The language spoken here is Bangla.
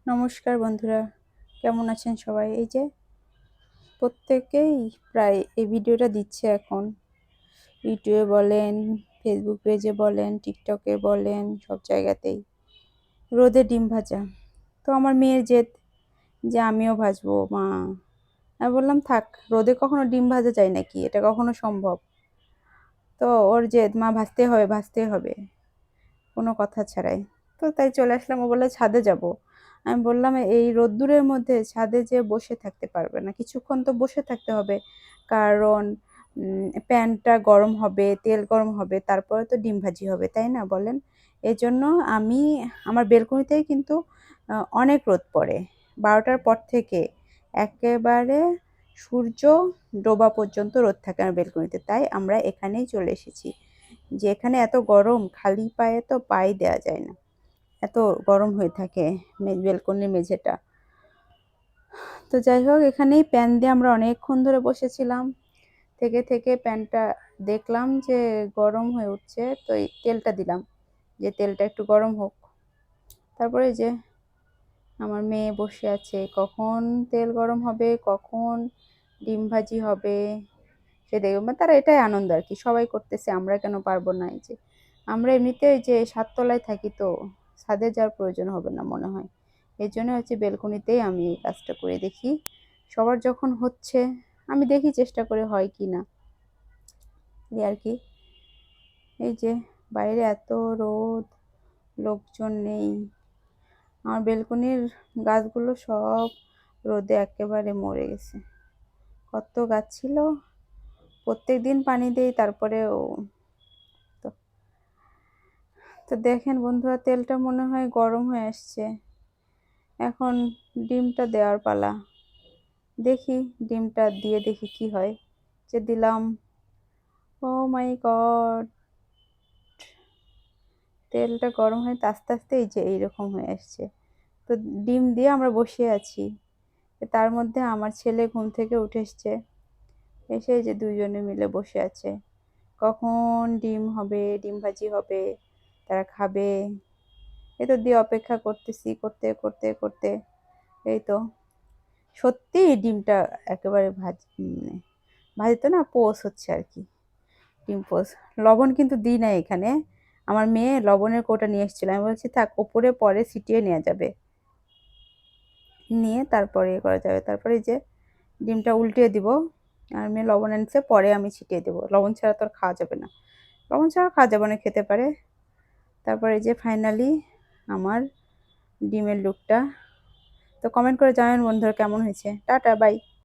নমস্কার বন্ধুরা, কেমন আছেন সবাই? এই যে প্রত্যেকেই প্রায় এই ভিডিওটা দিচ্ছে এখন। ইউটিউবে বলেন, ফেসবুক পেজে বলেন, টিকটকে বলেন, সব জায়গাতেই রোদে ডিম ভাজা। তো আমার মেয়ের জেদ যে আমিও ভাজবো মা। আমি বললাম থাক, রোদে কখনো ডিম ভাজা যায় নাকি? এটা কখনো সম্ভব? তো ওর জেদ মা ভাজতে হবে, ভাজতে হবে, কোনো কথা ছাড়াই। তো তাই চলে আসলাম। ও বললো ছাদে যাব। আমি বললাম এই রোদ্দুরের মধ্যে ছাদে যেয়ে বসে থাকতে পারবে না, কিছুক্ষণ তো বসে থাকতে হবে, কারণ প্যানটা গরম হবে, তেল গরম হবে, তারপরে তো ডিম ভাজি হবে, তাই না বলেন? এজন্য আমি আমার বেলকনিতেই কিন্তু অনেক রোদ পড়ে 12টার পর থেকে একেবারে সূর্য ডোবা পর্যন্ত রোদ থাকে আমার বেলকনিতে। তাই আমরা এখানেই চলে এসেছি। যে এখানে এত গরম, খালি পায়ে তো পাই দেওয়া যায় না, এত গরম হয়ে থাকে বেলকনির মেঝেটা। তো যাই হোক, এখানেই প্যান দিয়ে আমরা অনেকক্ষণ ধরে বসেছিলাম। থেকে থেকে প্যানটা দেখলাম যে গরম হয়ে উঠছে, তো এই তেলটা দিলাম, যে তেলটা একটু গরম হোক। তারপরে যে আমার মেয়ে বসে আছে, কখন তেল গরম হবে, কখন ডিম ভাজি হবে সে দেখবে। মানে তারা এটাই আনন্দ আর কি, সবাই করতেছে, আমরা কেন পারবো না? এই যে আমরা এমনিতে ওই যে সাততলায় থাকি, তো ছাদে যাওয়ার প্রয়োজন হবে না মনে হয়। এই জন্য হচ্ছে বেলকনিতেই আমি এই কাজটা করে দেখি। সবার যখন হচ্ছে আমি দেখি, চেষ্টা করে হয় কি না, এই আর কি। এই যে বাইরে এত রোদ, লোকজন নেই। আমার বেলকনির গাছগুলো সব রোদে একেবারে মরে গেছে। কত গাছ ছিল, প্রত্যেক দিন পানি দেই, তারপরেও। তো তো দেখেন বন্ধুরা, তেলটা মনে হয় গরম হয়ে আসছে। এখন ডিমটা দেওয়ার পালা। দেখি, ডিমটা দিয়ে দেখি কি হয়। যে দিলাম, ও মাই গড, তেলটা গরম হয়ে আস্তে আস্তে এই যে এইরকম হয়ে আসছে। তো ডিম দিয়ে আমরা বসে আছি। তার মধ্যে আমার ছেলে ঘুম থেকে উঠে এসছে, এসে যে দুজনে মিলে বসে আছে, কখন ডিম হবে, ডিম ভাজি হবে, তারা খাবে। এ তো দিয়ে অপেক্ষা করতেছি, করতে করতে করতে এই তো সত্যি ডিমটা একেবারে ভাজি তো না, পোস হচ্ছে আর কি, ডিম পোস। লবণ কিন্তু দিই না এখানে। আমার মেয়ে লবণের কৌটা নিয়ে এসেছিল, আমি বলছি থাক, ওপরে পরে ছিটিয়ে নেওয়া যাবে, নিয়ে তারপরে ইয়ে করা যাবে। তারপরে এই যে ডিমটা উল্টিয়ে দিব, আর মেয়ে লবণ এনেছে, পরে আমি ছিটিয়ে দেবো। লবণ ছাড়া তো আর খাওয়া যাবে না, লবণ ছাড়া খাওয়া যাবে না, খেতে পারে। তারপরে এই যে ফাইনালি আমার ডিমের লুকটা। তো কমেন্ট করে জানাবেন বন্ধুরা কেমন হয়েছে। Tata, by.